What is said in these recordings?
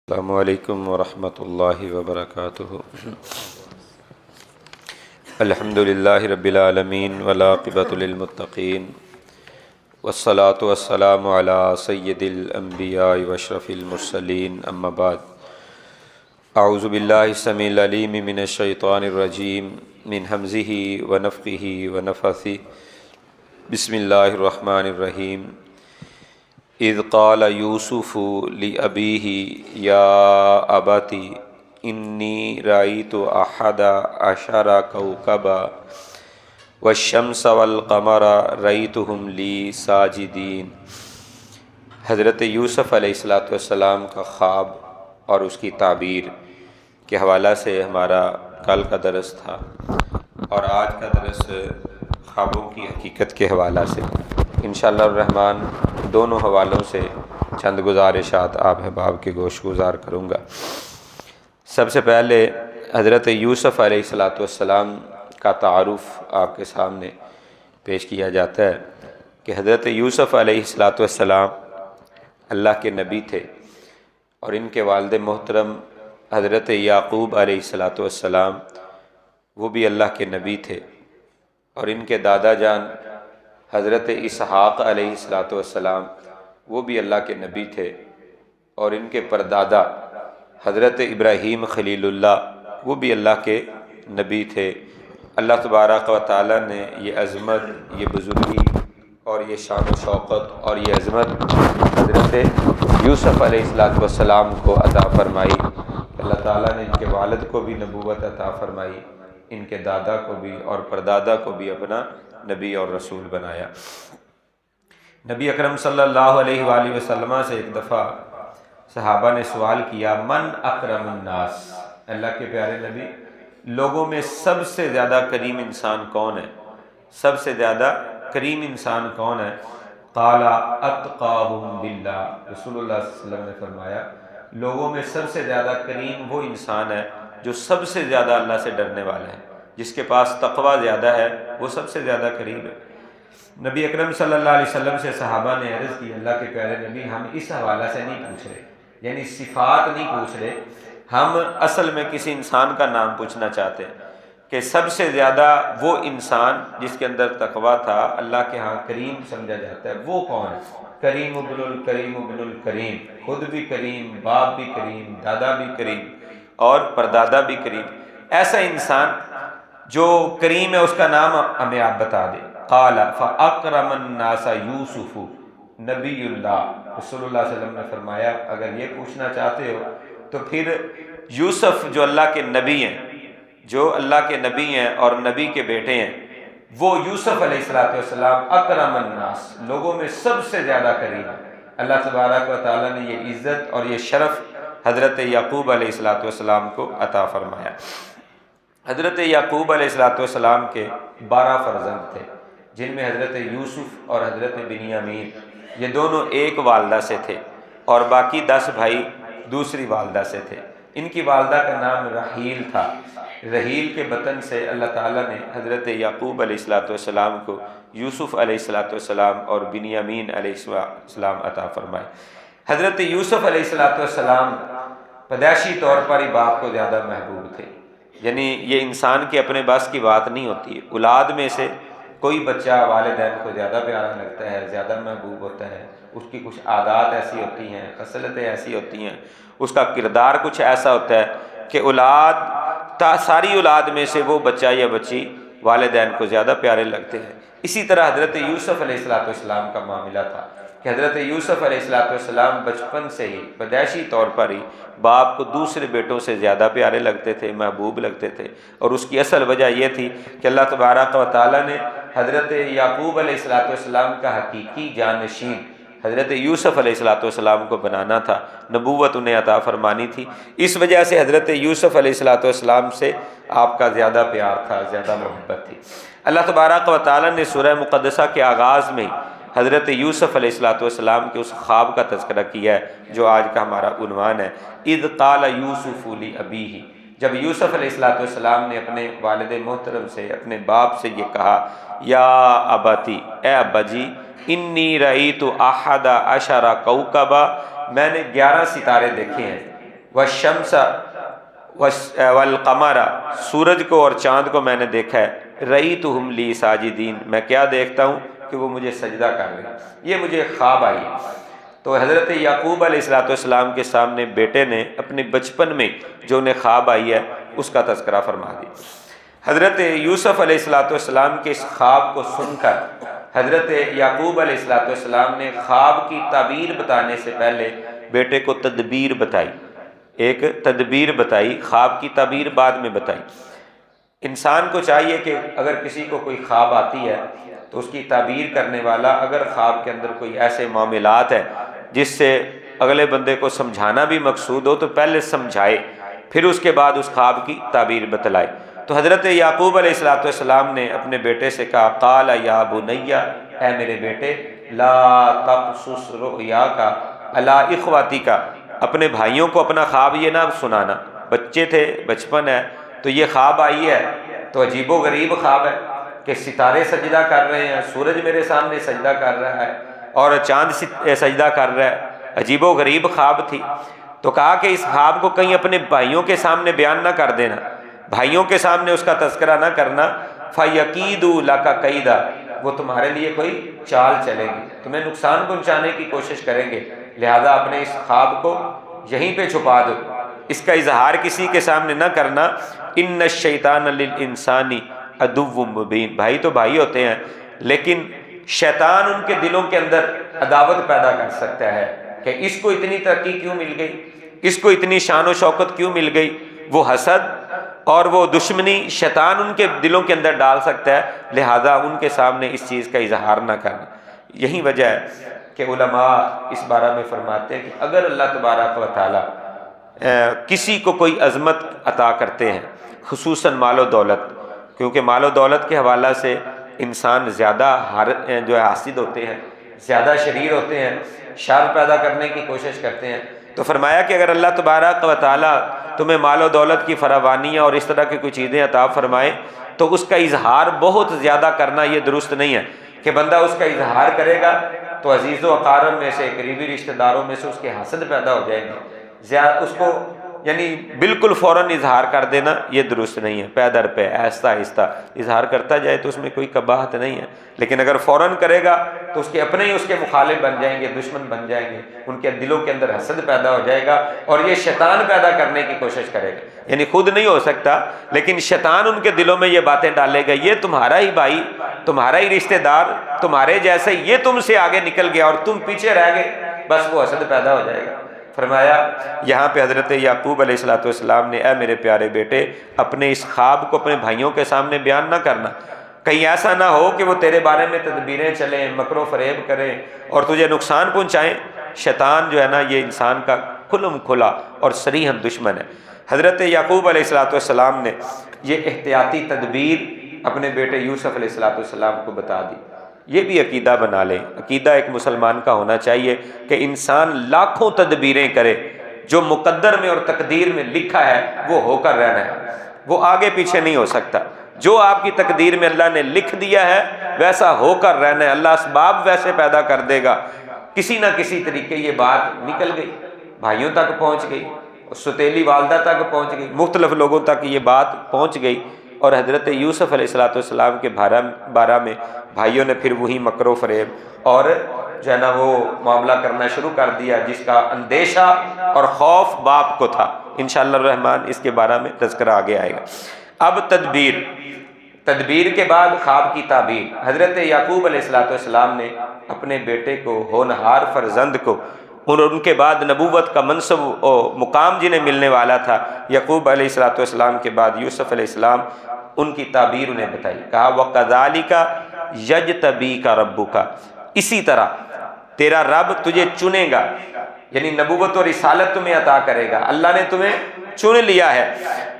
السلام علیکم ورحمۃ اللہ وبرکاتہ۔ الحمد للہ رب العالمین والعاقبۃ للمتقین والصلاة والسلام علی سید الانبیاء واشرف المرسلین، اما بعد۔ اعوذ باللہ السمیع العلیم من الشیطان الرجیم من ھمزہ ونفخہ ونفثہ۔ بسم اللہ الرحمن الرحیم۔ اذ قال یوسف لأبیہ یا ابت انی رأیت احد عشر کوکبا والشمس والقمر رأیتہم لی ساجدین۔ حضرت یوسف علیہ السلام کا خواب اور اس کی تعبیر کے حوالہ سے ہمارا کل کا درس تھا، اور آج کا درس خوابوں کی حقیقت کے حوالہ سے انشاءاللہ الرحمن دونوں حوالوں سے چند گزارشات آپ احباب کے گوش گزار کروں گا۔ سب سے پہلے حضرت یوسف علیہ السلام کا تعارف آپ کے سامنے پیش کیا جاتا ہے کہ حضرت یوسف علیہ السلام اللہ کے نبی تھے، اور ان کے والد محترم حضرت یعقوب علیہ السلام وہ بھی اللہ کے نبی تھے، اور ان کے دادا جان حضرت اسحاق علیہ السلام وہ بھی اللہ کے نبی تھے، اور ان کے پردادا حضرت ابراہیم خلیل اللہ وہ بھی اللہ کے نبی تھے۔ اللہ تبارک و تعالیٰ نے یہ عظمت، یہ بزرگی اور یہ شان و شوقت اور یہ عظمت حضرت یوسف علیہ السلام کو عطا فرمائی۔ اللہ تعالیٰ نے ان کے والد کو بھی نبوت عطا فرمائی، ان کے دادا کو بھی اور پردادا کو بھی اپنا نبی اور رسول بنایا۔ نبی اکرم صلی اللہ علیہ وآلہ وسلم سے ایک دفعہ صحابہ نے سوال کیا، من اکرم الناس، اللہ کے پیارے نبی، لوگوں میں سب سے زیادہ کریم انسان کون ہے؟ سب سے زیادہ کریم انسان کون ہے؟ قال اتقاہم باللہ، رسول اللہ صلی اللہ علیہ وسلم نے فرمایا لوگوں میں سب سے زیادہ کریم وہ انسان ہے جو سب سے زیادہ اللہ سے ڈرنے والا ہے، جس کے پاس تقوی زیادہ ہے وہ سب سے زیادہ قریب ہے۔ نبی اکرم صلی اللہ علیہ وسلم سے صحابہ نے عرض کی، اللہ کے پیارے نبی ہم اس حوالہ سے نہیں پوچھ رہے، یعنی صفات نہیں پوچھ رہے، ہم اصل میں کسی انسان کا نام پوچھنا چاہتے ہیں کہ سب سے زیادہ وہ انسان جس کے اندر تقوی تھا، اللہ کے ہاں کریم سمجھا جاتا ہے، وہ کون ہے؟ کریم ابن الکریم ابن الکریم، خود بھی کریم، باپ بھی کریم، دادا بھی کریم اور پردادا بھی کریم، ایسا انسان جو کریم ہے اس کا نام ہمیں آپ بتا دیں۔ قال فاکرم الناس یوسف نبی اللہ، رسول اللہ صلی اللہ علیہ وسلم نے فرمایا اگر یہ پوچھنا چاہتے ہو تو پھر یوسف جو اللہ کے نبی ہیں، جو اللہ کے نبی ہیں اور نبی کے بیٹے ہیں، وہ یوسف علیہ السلام اکرم الناس، لوگوں میں سب سے زیادہ کریم ہے۔ اللہ تبارک و تعالیٰ نے یہ عزت اور یہ شرف حضرت یعقوب علیہ السلام کو عطا فرمایا۔ حضرت یعقوب علیہ السلام کے 12 فرزند تھے، جن میں حضرت یوسف اور حضرت بنیامین یہ دونوں ایک والدہ سے تھے، اور باقی 10 بھائی دوسری والدہ سے تھے۔ ان کی والدہ کا نام رحیل تھا۔ رحیل کے بطن سے اللہ تعالیٰ نے حضرت یعقوب علیہ السلام کو یوسف علیہ السلام اور بنیامین علیہ السلام عطا فرمائے۔ حضرت یوسف علیہ السلام پیدائشی طور پر ہی باپ کو زیادہ محبوب تھے، یعنی یہ انسان کے اپنے بس کی بات نہیں ہوتی، اولاد میں سے کوئی بچہ والدین کو زیادہ پیارا لگتا ہے، زیادہ محبوب ہوتا ہے، اس کی کچھ عادات ایسی ہوتی ہیں، خصلتیں ایسی ہوتی ہیں، اس کا کردار کچھ ایسا ہوتا ہے کہ ساری اولاد میں سے وہ بچہ یا بچی والدین کو زیادہ پیارے لگتے ہیں۔ اسی طرح حضرت یوسف علیہ السلام کا معاملہ تھا کہ حضرت یوسف علیہ السلام بچپن سے ہی پیدائشی طور پر ہی باپ کو دوسرے بیٹوں سے زیادہ پیارے لگتے تھے، محبوب لگتے تھے، اور اس کی اصل وجہ یہ تھی کہ اللہ تبارک و تعالیٰ نے حضرت یعقوب علیہ السلام کا حقیقی جانشین حضرت یوسف علیہ السلام کو بنانا تھا، نبوت انہیں عطا فرمانی تھی، اس وجہ سے حضرت یوسف علیہ السلام سے آپ کا زیادہ پیار تھا، زیادہ محبت تھی۔ اللہ تبارک و تعالیٰ نے سورہ مقدسہ کے آغاز میں حضرت یوسف علیہ السلام کے اس خواب کا تذکرہ کیا ہے جو آج کا ہمارا عنوان ہے۔ اذ قال یوسف لابیہ، جب یوسف علیہ السلام نے اپنے والد محترم سے، اپنے باپ سے یہ کہا، یا اباتی، اے ابا جی، انی رأیت احد عشر کوکبا، میں نے 11 ستارے دیکھے ہیں۔ والشمس والقمر، سورج کو اور چاند کو میں نے دیکھا ہے، رأیتہم لی ساجدین، میں کیا دیکھتا ہوں کہ وہ مجھے سجدہ کر رہے ہیں، یہ مجھے خواب آئی ہے۔ تو حضرت یعقوب علیہ السلام کے سامنے بیٹے نے اپنے بچپن میں جو انہیں خواب آئی ہے اس کا تذکرہ فرما دیا۔ حضرت یوسف علیہ السلام کے اس خواب کو سن کر حضرت یعقوب علیہ السلام نے خواب کی تعبیر بتانے سے پہلے بیٹے کو تدبیر بتائی، ایک تدبیر بتائی، خواب کی تعبیر بعد میں بتائی۔ انسان کو چاہیے کہ اگر کسی کو کوئی خواب آتی ہے تو اس کی تعبیر کرنے والا اگر خواب کے اندر کوئی ایسے معاملات ہیں جس سے اگلے بندے کو سمجھانا بھی مقصود ہو تو پہلے سمجھائے، پھر اس کے بعد اس خواب کی تعبیر بتلائے۔ تو حضرت یعقوب علیہ السلام نے اپنے بیٹے سے کہا، قال یا بنی، اے میرے بیٹے، لا تقصص رؤیاک علی اخواتک، اپنے بھائیوں کو اپنا خواب یہ نہ سنانا، بچے تھے، بچپن ہے، تو یہ خواب آئی ہے تو عجیب و غریب خواب ہے کہ ستارے سجدہ کر رہے ہیں، سورج میرے سامنے سجدہ کر رہا ہے اور چاند سجدہ کر رہا ہے، عجیب و غریب خواب تھی۔ تو کہا کہ اس خواب کو کہیں اپنے بھائیوں کے سامنے بیان نہ کر دینا، بھائیوں کے سامنے اس کا تذکرہ نہ کرنا، فَيَكِيدُوا لَكَ كَيْدًا، وہ تمہارے لیے کوئی چال چلیں گے، تمہیں نقصان پہنچانے کی کوشش کریں گے، لہذا اپنے اس خواب کو یہیں پہ چھپا دو، اس کا اظہار کسی کے سامنے نہ کرنا۔ إِنَّ الشَّيْطَانَ لِلْإِنسَانِ عَدُوٌّ مُبِينٌ، بھائی تو بھائی ہوتے ہیں لیکن شیطان ان کے دلوں کے اندر عداوت پیدا کر سکتا ہے کہ اس کو اتنی ترقی کیوں مل گئی، اس کو اتنی شان و شوکت کیوں مل گئی، وہ حسد اور وہ دشمنی شیطان ان کے دلوں کے اندر ڈال سکتا ہے، لہذا ان کے سامنے اس چیز کا اظہار نہ کرنا۔ یہی وجہ ہے کہ علماء اس بارے میں فرماتے ہیں کہ اگر اللہ تبارک و تعالیٰ کسی کو کوئی عظمت عطا کرتے ہیں، خصوصاً مال و دولت، کیونکہ مال و دولت کے حوالہ سے انسان زیادہ جو ہے حاسد ہوتے ہیں، زیادہ شریر ہوتے ہیں، شر پیدا کرنے کی کوشش کرتے ہیں، تو فرمایا کہ اگر اللہ تبارک و تعالیٰ تمہیں مال و دولت کی فراوانیاں اور اس طرح کی کوئی چیزیں عطا فرمائیں تو اس کا اظہار بہت زیادہ کرنا یہ درست نہیں ہے کہ بندہ اس کا اظہار کرے گا تو عزیز و اقارب میں سے، قریبی رشتہ داروں میں سے اس کے حسد پیدا ہو جائیں گے، اس کو یعنی بالکل فوراً اظہار کر دینا یہ درست نہیں ہے، پے در پے آہستہ آہستہ اظہار کرتا جائے تو اس میں کوئی قباحت نہیں ہے، لیکن اگر فوراً کرے گا تو اس کے اپنے ہی اس کے مخالف بن جائیں گے، دشمن بن جائیں گے، ان کے دلوں کے اندر حسد پیدا ہو جائے گا اور یہ شیطان پیدا کرنے کی کوشش کرے گا، یعنی خود نہیں ہو سکتا لیکن شیطان ان کے دلوں میں یہ باتیں ڈالے گا، یہ تمہارا ہی بھائی، تمہارا ہی رشتہ دار، تمہارے جیسے، یہ تم سے آگے نکل گیا اور تم پیچھے رہ گئے، بس وہ حسد پیدا ہو جائے گا۔ فرمایا یہاں پہ حضرت یعقوب علیہ السلام نے، اے میرے پیارے بیٹے، اپنے اس خواب کو اپنے بھائیوں کے سامنے بیان نہ کرنا، کہیں ایسا نہ ہو کہ وہ تیرے بارے میں تدبیریں چلیں، مکر و فریب کریں اور تجھے نقصان پہنچائیں۔ شیطان جو ہے نا یہ انسان کا کھلم کھلا اور صریحاً دشمن ہے۔ حضرت یعقوب علیہ السلام نے یہ احتیاطی تدبیر اپنے بیٹے یوسف علیہ السلام کو بتا دی۔ یہ بھی عقیدہ بنا لیں، عقیدہ ایک مسلمان کا ہونا چاہیے کہ انسان لاکھوں تدبیریں کرے، جو مقدر میں اور تقدیر میں لکھا ہے وہ ہو کر رہنا ہے، وہ آگے پیچھے نہیں ہو سکتا۔ جو آپ کی تقدیر میں اللہ نے لکھ دیا ہے ویسا ہو کر رہنا ہے، اللہ اسباب ویسے پیدا کر دے گا۔ کسی نہ کسی طریقے یہ بات نکل گئی، بھائیوں تک پہنچ گئی، ستیلی والدہ تک پہنچ گئی، مختلف لوگوں تک یہ بات پہنچ گئی، اور حضرت یوسف علیہ السلام کے بارہ میں بھائیوں نے پھر وہی مکر و فریب اور جو ہے نا وہ معاملہ کرنا شروع کر دیا جس کا اندیشہ اور خوف باپ کو تھا۔ انشاءاللہ الرحمن اس کے بارے میں تذکرہ آگے آئے گا۔ اب تدبیر کے بعد خواب کی تعبیر۔ حضرت یعقوب علیہ السلام نے اپنے بیٹے کو، ہونہار فرزند کو، اور ان کے بعد نبوت کا منصب و مقام جنہیں ملنے والا تھا، یعقوب علیہ السلام کے بعد یوسف علیہ السلام، ان کی تعبیر انہیں بتائی۔ کہا وَكَذَلِكَ يَجْتَبِيكَ رَبُّكَ، اسی طرح تیرا رب تجھے چنے گا، یعنی نبوت اور رسالت تمہیں عطا کرے گا، اللہ نے تمہیں چن لیا ہے۔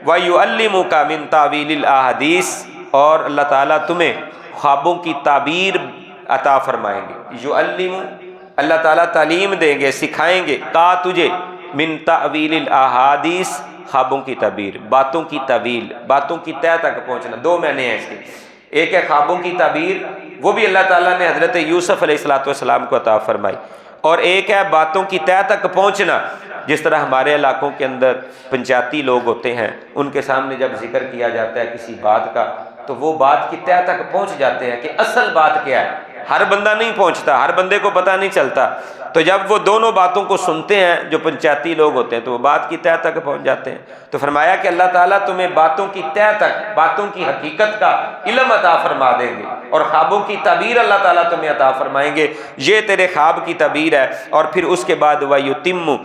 وَيُعَلِّمُكَ مِن تَأْوِيلِ الْأَحَادِيثِ، اور اللہ تعالیٰ تمہیں خوابوں کی تعبیر عطا فرمائیں گے۔ یعلم، اللہ تعالیٰ تعلیم دیں گے، سکھائیں گے، کا تجھے، من تأویل الاحادیث، خوابوں کی تعبیر، باتوں کی تعویل، باتوں کی تہہ تک پہنچنا۔ دو معنی ہیں اس کے، ایک ہے خوابوں کی تعبیر، وہ بھی اللہ تعالیٰ نے حضرت یوسف علیہ السلام کو عطا فرمائی، اور ایک ہے باتوں کی تہہ تک پہنچنا، جس طرح ہمارے علاقوں کے اندر پنچایتی لوگ ہوتے ہیں، ان کے سامنے جب ذکر کیا جاتا ہے کسی بات کا تو وہ بات کی تہہ تک پہنچ جاتے ہیں کہ اصل بات کیا ہے۔ ہر بندہ نہیں پہنچتا، ہر بندے کو پتہ نہیں چلتا، تو جب وہ دونوں باتوں کو سنتے ہیں جو پنچایتی لوگ ہوتے ہیں تو وہ بات کی تہہ تک پہنچ جاتے ہیں۔ تو فرمایا کہ اللہ تعالیٰ تمہیں باتوں کی تہہ تک، باتوں کی حقیقت کا علم عطا فرما دیں گے، اور خوابوں کی تعبیر اللہ تعالیٰ تمہیں عطا فرمائیں گے۔ یہ تیرے خواب کی تعبیر ہے۔ اور پھر اس کے بعد وَيُتِمُّ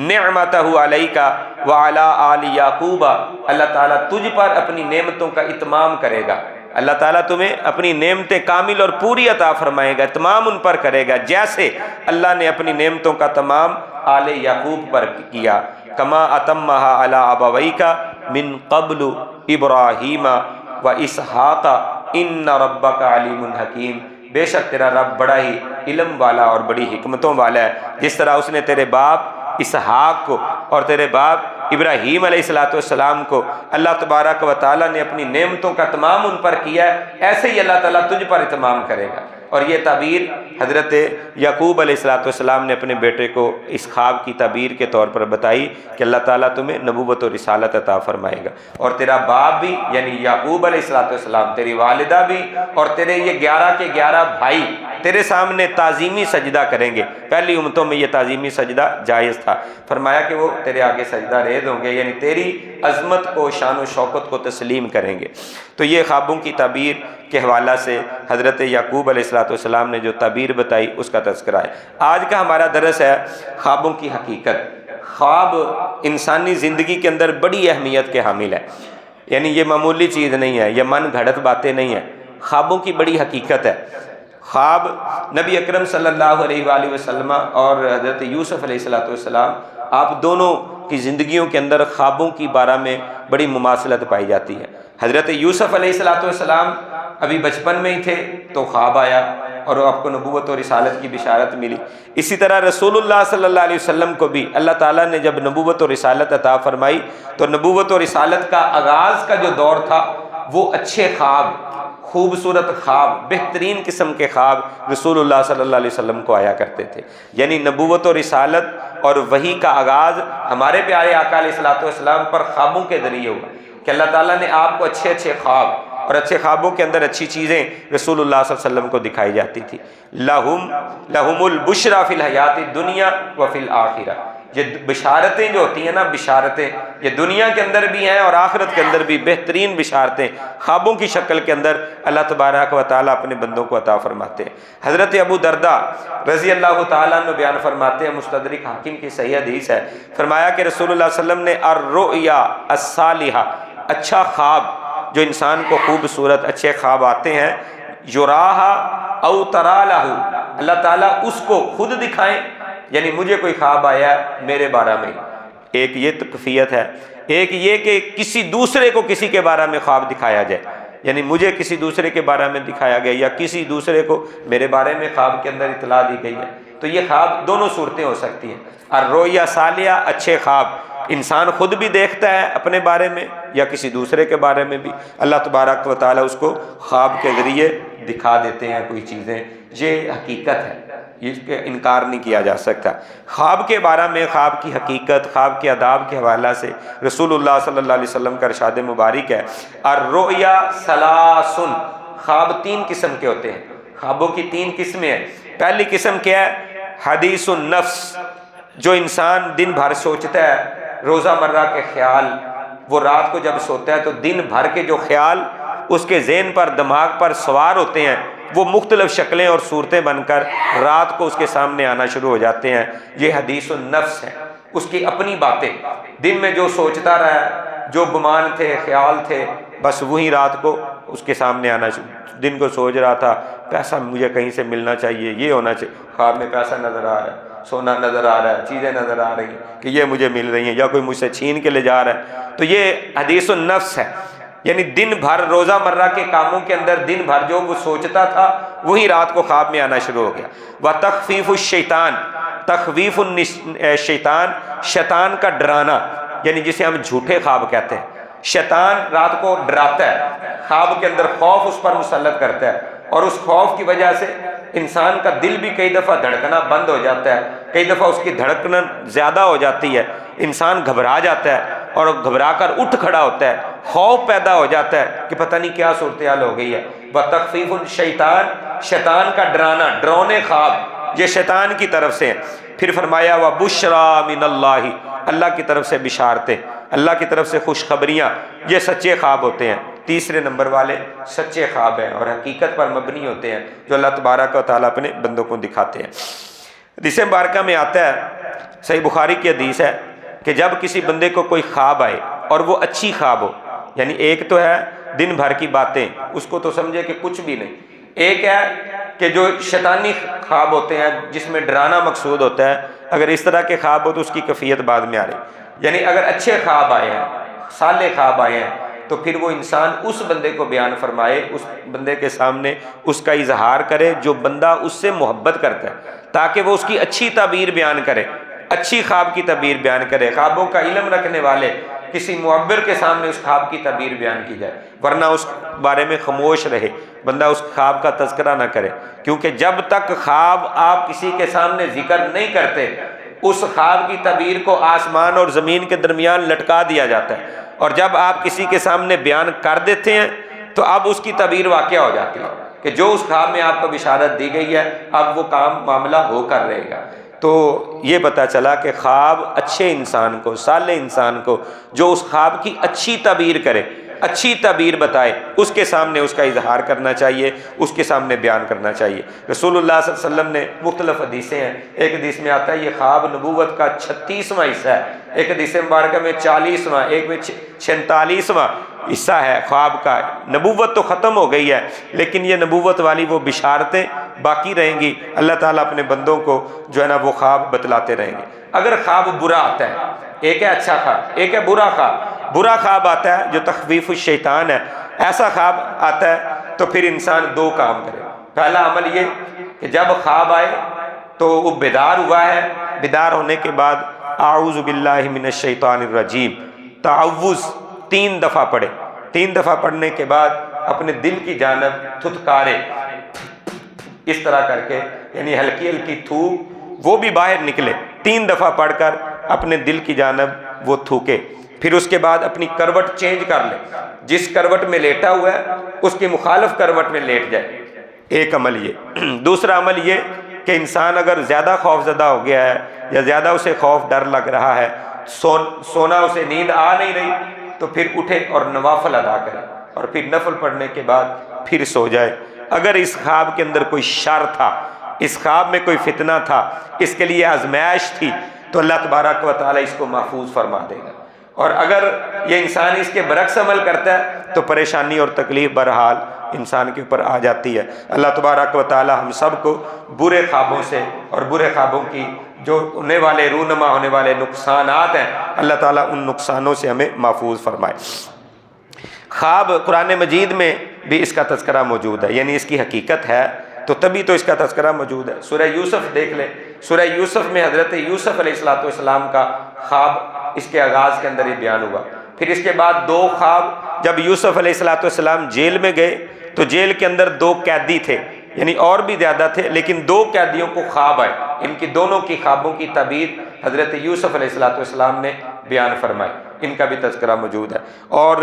نعمتہ علیک وعلی آل یعقوب، اللہ تعالیٰ تجھ پر اپنی نعمتوں کا اتمام کرے گا۔ اللہ تعالیٰ تمہیں اپنی نعمتیں کامل اور پوری عطا فرمائے گا، اتمام ان پر کرے گا، جیسے اللہ نے اپنی نعمتوں کا تمام آل یعقوب پر کیا۔ کما اتمھا علی ابویک من قبل ابراہیم و اسحاق ان ربک علیم حکیم، بے شک تیرا رب بڑا ہی علم والا اور بڑی حکمتوں والا ہے، جس طرح اس نے تیرے باپ اسحاق کو اور تیرے باپ ابراہیم علیہ السلام کو اللہ تبارک و تعالیٰ نے اپنی نعمتوں کا تمام ان پر کیا ہے، ایسے ہی اللہ تعالیٰ تجھ پر اتمام کرے گا۔ اور یہ تعبیر حضرت یعقوب علیہ السلام نے اپنے بیٹے کو اس خواب کی تعبیر کے طور پر بتائی کہ اللہ تعالیٰ تمہیں نبوت و رسالت عطا فرمائے گا، اور تیرا باپ بھی یعنی یعقوب علیہ السلام، تیری والدہ بھی، اور تیرے یہ 11 کے 11 بھائی تیرے سامنے تعظیمی سجدہ کریں گے۔ پہلی امتوں میں یہ تعظیمی سجدہ جائز تھا، فرمایا کہ وہ تیرے آگے سجدہ ریز ہوں گے، یعنی تیری عظمت کو، شان و شوکت کو تسلیم کریں گے۔ تو یہ خوابوں کی تعبیر کے حوالہ سے حضرت یعقوب علیہ السلام نے جو تعبیر بتائی اس کا تذکرہ ہے۔ آج کا ہمارا درس ہے خوابوں کی حقیقت۔ خواب انسانی زندگی کے اندر بڑی اہمیت کے حامل ہے، یعنی یہ معمولی چیز نہیں ہے، یہ من گھڑت باتیں نہیں ہیں، خوابوں کی بڑی حقیقت ہے۔ خواب نبی اکرم صلی اللہ علیہ وآلہ وسلم اور حضرت یوسف علیہ السلام، آپ دونوں کی زندگیوں کے اندر خوابوں کی بارہ میں بڑی مماثلت پائی جاتی ہے۔ حضرت یوسف علیہ السلام ابھی بچپن میں ہی تھے تو خواب آیا اور آپ کو نبوت و رسالت کی بشارت ملی۔ اسی طرح رسول اللہ صلی اللہ علیہ وسلم کو بھی اللہ تعالیٰ نے جب نبوت و رسالت عطا فرمائی تو نبوت و رسالت کا آغاز کا جو دور تھا وہ اچھے خواب، خوبصورت خواب، بہترین قسم کے خواب رسول اللہ صلی اللہ علیہ وسلم کو آیا کرتے تھے۔ یعنی نبوت و رسالت اور وحی کا آغاز ہمارے پیارے آقا علیہ السلام پر خوابوں کے ذریعے ہوا کہ اللہ تعالیٰ نے آپ کو اچھے اچھے خواب، اور اچھے خوابوں کے اندر اچھی چیزیں رسول اللہ صلی اللہ علیہ وسلم کو دکھائی جاتی تھی۔ لہم البشریٰ فی الحیات الدنیا و فی الآخرہ، یہ بشارتیں جو ہوتی ہیں نا، بشارتیں یہ دنیا کے اندر بھی ہیں اور آخرت کے اندر بھی بہترین بشارتیں خوابوں کی شکل کے اندر اللہ تبارک و تعالیٰ اپنے بندوں کو عطا فرماتے ہیں۔ حضرت ابو درداء رضی اللہ تعالیٰ عنہ بیان فرماتے ہیں، مستدرک حاکم کی صحیح حدیث ہے، فرمایا کہ رسول اللہ صلی اللہ علیہ وسلم نے الرؤیا الصالحہ، اچھا خواب جو انسان کو خوبصورت اچھے خواب آتے ہیں، یراہا او ترا لہو، اللہ تعالیٰ اس کو خود دکھائیں، یعنی مجھے کوئی خواب آیا ہے میرے بارے میں، ایک یہ کیفیت ہے، ایک یہ کہ کسی دوسرے کو کسی کے بارے میں خواب دکھایا جائے، یعنی مجھے کسی دوسرے کے بارے میں دکھایا گیا یا کسی دوسرے کو میرے بارے میں خواب کے اندر اطلاع دی گئی ہے۔ تو یہ خواب دونوں صورتیں ہو سکتی ہیں، الرؤیا صالحہ اچھے خواب انسان خود بھی دیکھتا ہے اپنے بارے میں یا کسی دوسرے کے بارے میں بھی اللہ تبارک و تعالیٰ اس کو خواب کے ذریعے دکھا دیتے ہیں کوئی چیزیں۔ یہ حقیقت ہے، اس کے انکار نہیں کیا جا سکتا۔ خواب کے بارے میں، خواب کی حقیقت، خواب کے آداب کے حوالہ سے رسول اللہ صلی اللہ علیہ وسلم کا ارشاد مبارک ہے، الرؤیا ثلاث، خواب 3 قسم کے ہوتے ہیں، خوابوں کی 3 قسمیں ہیں۔ پہلی قسم کیا ہے؟ حدیث النفس، جو انسان دن بھر سوچتا ہے روزہ مرہ کے خیال، وہ رات کو جب سوتا ہے تو دن بھر کے جو خیال اس کے ذہن پر، دماغ پر سوار ہوتے ہیں، وہ مختلف شکلیں اور صورتیں بن کر رات کو اس کے سامنے آنا شروع ہو جاتے ہیں۔ یہ حدیث النفس ہے، اس کی اپنی باتیں، دن میں جو سوچتا رہا، جو گمان تھے، خیال تھے، بس وہی رات کو اس کے سامنے آنا شروع۔ دن کو سوچ رہا تھا پیسہ مجھے کہیں سے ملنا چاہیے، یہ ہونا چاہیے، خواب میں پیسہ نظر آ رہا ہے، سونا نظر آ رہا ہے، چیزیں نظر آ رہی ہیں کہ یہ مجھے مل رہی ہیں، یا کوئی مجھ سے چھین کے لے جا رہا ہے۔ تو یہ حدیث النفس ہے، یعنی دن بھر روزہ مرہ کے کاموں کے اندر دن بھر جو وہ سوچتا تھا وہی رات کو خواب میں آنا شروع ہو گیا۔ وَتَخْفِيفُ الشَّيْطَان، تخویف الشیطان، شیطان کا ڈرانا، یعنی جسے ہم جھوٹے خواب کہتے ہیں۔ شیطان رات کو ڈراتا ہے، خواب کے اندر خوف اس پر مسلط کرتا ہے، اور اس خوف کی وجہ سے انسان کا دل بھی کئی دفعہ دھڑکنا بند ہو جاتا ہے، کئی دفعہ اس کی دھڑکن زیادہ ہو جاتی ہے، انسان گھبرا جاتا ہے اور گھبرا کر اٹھ کھڑا ہوتا ہے، خوف پیدا ہو جاتا ہے کہ پتہ نہیں کیا صورتحال ہو گئی ہے۔ وَتَخْفِيفُ الشَّيْطَانِ، شیطان کا ڈرانا، ڈرونے خواب یہ شیطان کی طرف سے ہیں۔ پھر فرمایا وَبُشْرَى مِنَ اللَّهِ، اللہ کی طرف سے بشارتیں، اللہ کی طرف سے خوشخبریاں، یہ سچے خواب ہوتے ہیں۔ تیسرے نمبر والے سچے خواب ہیں اور حقیقت پر مبنی ہوتے ہیں، جو اللہ تبارک و تعالیٰ اپنے بندوں کو دکھاتے ہیں۔ حدیث مبارکہ میں آتا ہے، صحیح بخاری کی حدیث ہے کہ جب کسی بندے کو کوئی خواب آئے اور وہ اچھی خواب ہو، یعنی ایک تو ہے دن بھر کی باتیں، اس کو تو سمجھے کہ کچھ بھی نہیں، ایک ہے کہ جو شیطانی خواب ہوتے ہیں جس میں ڈرانا مقصود ہوتا ہے، اگر اس طرح کے خواب ہو تو اس کی کیفیت بعد میں آ رہی، یعنی اگر اچھے خواب آئے ہیں، صالح خواب آئے ہیں، تو پھر وہ انسان اس بندے کو بیان فرمائے، اس بندے کے سامنے اس کا اظہار کرے جو بندہ اس سے محبت کرتا ہے، تاکہ وہ اس کی اچھی تعبیر بیان کرے، اچھی خواب کی تعبیر بیان کرے۔ خوابوں کا علم رکھنے والے کسی معبر کے سامنے اس خواب کی تعبیر بیان کی جائے، ورنہ اس بارے میں خاموش رہے، بندہ اس خواب کا تذکرہ نہ کرے، کیونکہ جب تک خواب آپ کسی کے سامنے ذکر نہیں کرتے، اس خواب کی تعبیر کو آسمان اور زمین کے درمیان لٹکا دیا جاتا ہے، اور جب آپ کسی کے سامنے بیان کر دیتے ہیں تو اب اس کی تعبیر واقعہ ہو جاتی ہے کہ جو اس خواب میں آپ کو بشارت دی گئی ہے اب وہ کام معاملہ ہو کر رہے گا۔ تو یہ پتہ چلا کہ خواب اچھے انسان کو، صالح انسان کو، جو اس خواب کی اچھی تعبیر کرے، اچھی تعبیر بتائے، اس کے سامنے اس کا اظہار کرنا چاہیے، اس کے سامنے بیان کرنا چاہیے۔ رسول اللہ صلی اللہ علیہ وسلم نے مختلف حدیثیں ہیں، ایک حدیث میں آتا ہے یہ خواب نبوت کا 36واں حصہ ہے، ایک حدیث مبارکہ میں 40واں، ایک میں 46واں حصہ ہے خواب کا۔ نبوت تو ختم ہو گئی ہے، لیکن یہ نبوت والی وہ بشارتیں باقی رہیں گی، اللہ تعالیٰ اپنے بندوں کو جو ہے نا وہ خواب بتلاتے رہیں گے۔ اگر خواب برا آتا ہے، ایک ہے اچھا خواب، ایک ہے برا خواب۔ برا خواب آتا ہے جو تخویف الشیطان ہے، ایسا خواب آتا ہے تو پھر انسان دو کام کرے۔ پہلا عمل یہ کہ جب خواب آئے تو وہ بیدار ہوا ہے، بیدار ہونے کے بعد اعوذ باللہ من الشیطان الرجیم، تعوذ 3 دفعہ پڑھے، 3 دفعہ پڑھنے کے بعد اپنے دل کی جانب تھتکارے، اس طرح کر کے، یعنی ہلکی ہلکی تھوک وہ بھی باہر نکلے، 3 دفعہ پڑھ کر اپنے دل کی جانب وہ تھوکے۔ پھر اس کے بعد اپنی کروٹ چینج کر لے، جس کروٹ میں لیٹا ہوا ہے اس کی مخالف کروٹ میں لیٹ جائے، ایک عمل یہ۔ دوسرا عمل یہ کہ انسان اگر زیادہ خوف زدہ ہو گیا ہے یا زیادہ اسے خوف ڈر لگ رہا ہے، سونا اسے نیند آ نہیں رہی، تو پھر اٹھے اور نوافل ادا کرے، اور پھر نفل پڑھنے کے بعد پھر سو جائے۔ اگر اس خواب کے اندر کوئی شر تھا، اس خواب میں کوئی فتنہ تھا، اس کے لیے آزمائش تھی، تو اللہ تبارک و تعالیٰ اس کو محفوظ فرما دے گا۔ اور اگر یہ انسان اس کے برعکس عمل کرتا ہے تو پریشانی اور تکلیف بہرحال انسان کے اوپر آ جاتی ہے۔ اللہ تبارک و تعالیٰ ہم سب کو برے خوابوں سے اور برے خوابوں کی جو ہونے والے رونما ہونے والے نقصانات ہیں، اللہ تعالیٰ ان نقصانوں سے ہمیں محفوظ فرمائے۔ خواب قرآن مجید میں بھی اس کا تذکرہ موجود ہے، یعنی اس کی حقیقت ہے تو تبھی تو اس کا تذکرہ موجود ہے۔ سورہ یوسف دیکھ لیں، سورہ یوسف میں حضرت یوسف علیہ السلام کا خواب اس کے آغاز کے اندر ہی بیان ہوا۔ پھر اس کے بعد 2 خواب، جب یوسف علیہ السلام جیل میں گئے تو جیل کے اندر 2 قیدی تھے، یعنی اور بھی زیادہ تھے، لیکن 2 قیدیوں کو خواب آئے، ان کی دونوں کی خوابوں کی تعبیر حضرت یوسف علیہ السلام نے بیان فرمائی، ان کا بھی تذکرہ موجود ہے۔ اور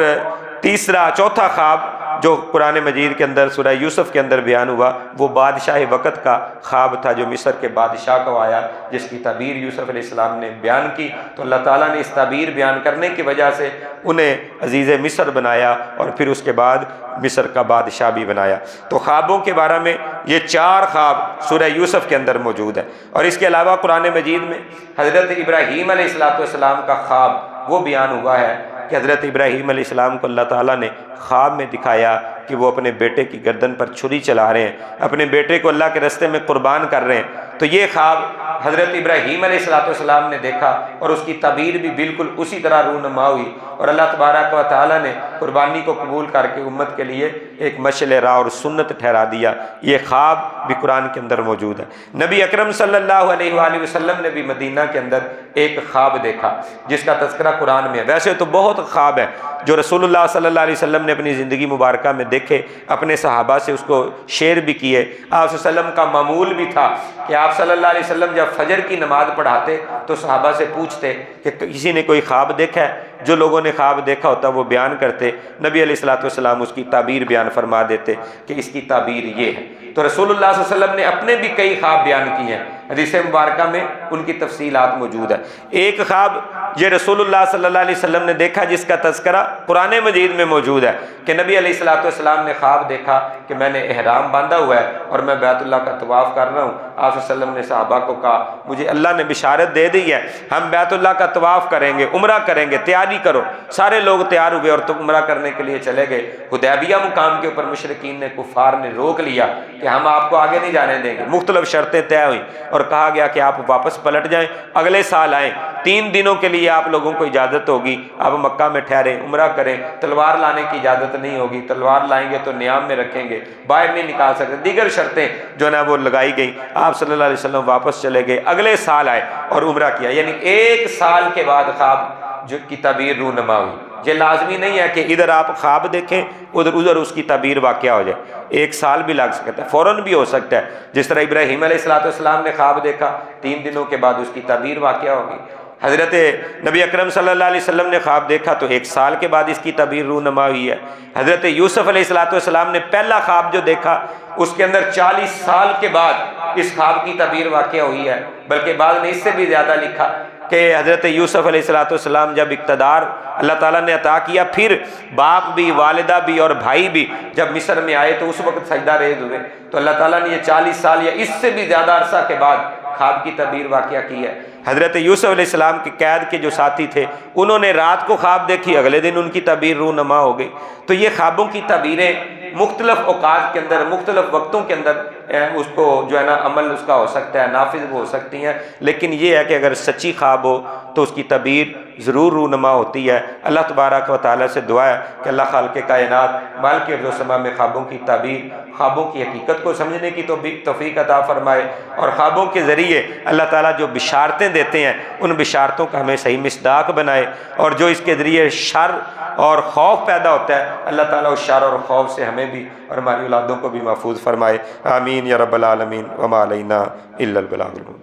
چوتھا خواب جو قرآن مجید کے اندر سورہ یوسف کے اندر بیان ہوا، وہ بادشاہ وقت کا خواب تھا جو مصر کے بادشاہ کو آیا، جس کی تعبیر یوسف علیہ السلام نے بیان کی، تو اللہ تعالیٰ نے اس تعبیر بیان کرنے کی وجہ سے انہیں عزیز مصر بنایا اور پھر اس کے بعد مصر کا بادشاہ بھی بنایا۔ تو خوابوں کے بارے میں یہ 4 خواب سورہ یوسف کے اندر موجود ہے۔ اور اس کے علاوہ قرآن مجید میں حضرت ابراہیم علیہ السلام کا خواب وہ بیان ہوا ہے کہ حضرت ابراہیم علیہ السلام کو اللہ تعالیٰ نے خواب میں دکھایا کہ وہ اپنے بیٹے کی گردن پر چھری چلا رہے ہیں، اپنے بیٹے کو اللہ کے راستے میں قربان کر رہے ہیں۔ تو یہ خواب حضرت ابراہیم علیہ السلام نے دیکھا اور اس کی تعبیر بھی بالکل اسی طرح رونما ہوئی، اور اللہ تبارک و تعالیٰ نے قربانی کو قبول کر کے امت کے لیے ایک مشعل راہ اور سنت ٹھہرا دیا۔ یہ خواب بھی قرآن کے اندر موجود ہے۔ نبی اکرم صلی اللہ علیہ وآلہ وسلم نے بھی مدینہ کے اندر ایک خواب دیکھا جس کا تذکرہ قرآن میں ہے۔ ویسے تو بہت خواب ہے جو رسول اللہ صلی اللہ علیہ وسلم نے اپنی زندگی مبارکہ میں دیکھے، اپنے صحابہ سے اس کو شیئر بھی کیے۔ آپ صلی اللہ علیہ وسلم کا معمول بھی تھا کہ آپ صلی اللہ علیہ وسلم جب فجر کی نماز پڑھاتے تو صحابہ سے پوچھتے کہ کسی نے کوئی خواب دیکھا ہے؟ جو لوگوں نے خواب دیکھا ہوتا وہ بیان کرتے، نبی علیہ الصلوۃ والسلام اس کی تعبیر بیان فرما دیتے کہ اس کی تعبیر یہ ہے۔ تو رسول اللہ صلی اللہ علیہ وسلم نے اپنے بھی کئی خواب بیان کیے ہیں، حدیث مبارکہ میں ان کی تفصیلات موجود ہے۔ ایک خواب یہ رسول اللہ صلی اللہ علیہ وسلم نے دیکھا جس کا تذکرہ قرآن مجید میں موجود ہے کہ نبی علیہ الصلوۃ والسلام نے خواب دیکھا کہ میں نے احرام باندھا ہوا ہے اور میں بیت اللہ کا طواف کر رہا ہوں۔ آپ صلی اللہ علیہ وسلم نے صحابہ کو کہا مجھے اللہ نے بشارت دے دی ہے، ہم بیت اللہ کا طواف کریں گے، عمرہ کریں گے، تیاری کرو۔ سارے لوگ تیار ہوئے اور تو عمرہ کرنے کے لیے چلے گئے۔ حدیبیہ مقام کے اوپر مشرکین نے، کفار نے روک لیا کہ ہم آپ کو آگے نہیں جانے دیں گے۔ مختلف شرطیں طے ہوئیں اور کہا گیا کہ آپ واپس پلٹ جائیں، اگلے سال آئیں، 3 دنوں کے لیے آپ لوگوں کو اجازت ہوگی، آپ مکہ میں ٹھہریں، عمرہ کریں، تلوار لانے کی اجازت نہیں ہوگی، تلوار لائیں گے تو نیام میں رکھیں گے، باہر نہیں نکال سکتے، دیگر شرطیں جو ہے نا وہ لگائی گئیں۔ آپ صلی اللہ علیہ وسلم واپس چلے گئے، اگلے سال آئے اور عمرہ کیا، یعنی 1 سال کے بعد خواب جو کی تعبیر رونما ہوئی۔ یہ لازمی نہیں ہے کہ ادھر آپ خواب دیکھیں ادھر اس کی تعبیر واقع ہو جائے، 1 سال بھی لگ سکتا ہے، فوراً بھی ہو سکتا ہے۔ جس طرح ابراہیم علیہ السلام نے خواب دیکھا، 3 دنوں کے بعد اس کی تعبیر واقع ہوگی۔ حضرت نبی اکرم صلی اللہ علیہ وسلم نے خواب دیکھا تو 1 سال کے بعد اس کی تعبیر رونما ہوئی ہے۔ حضرت یوسف علیہ السلام نے پہلا خواب جو دیکھا اس کے اندر 40 سال کے بعد اس خواب کی تعبیر واقع ہوئی ہے، بلکہ بعد نے اس سے بھی زیادہ لکھا کہ حضرت یوسف علیہ السلام جب اقتدار اللہ تعالیٰ نے عطا کیا، پھر باپ بھی، والدہ بھی اور بھائی بھی جب مصر میں آئے تو اس وقت سجدہ ریز ہوئے، تو اللہ تعالیٰ نے یہ 40 سال یا اس سے بھی زیادہ عرصہ کے بعد خواب کی تعبیر واقعہ کی ہے۔ حضرت یوسف علیہ السلام کے قید کے جو ساتھی تھے انہوں نے رات کو خواب دیکھی، اگلے دن ان کی تعبیر رونما ہو گئی۔ تو یہ خوابوں کی تعبیریں مختلف اوقات کے اندر، مختلف وقتوں کے اندر اس کو جو ہے نا عمل اس کا ہو سکتا ہے، نافذ ہو سکتی ہیں، لیکن یہ ہے کہ اگر سچی خواب ہو تو اس کی تعبیر ضرور رونما ہوتی ہے۔ اللہ تبارک و تعالیٰ سے دعا ہے کہ اللہ خالق کائنات مالک ارض و سما میں خوابوں کی تعبیر، خوابوں کی حقیقت کو سمجھنے کی توفیق عطا فرمائے، اور خوابوں کے ذریعے اللہ تعالیٰ جو بشارتیں دیتے ہیں ان بشارتوں کا ہمیں صحیح مصداق بنائے، اور جو اس کے ذریعے شر اور خوف پیدا ہوتا ہے اللہ تعالیٰ اس شر اور خوف سے ہمیں بھی اور ہماری اولادوں کو بھی محفوظ فرمائے۔ آمین یا رب العالمین، وما علینا الا البلاغ المبین۔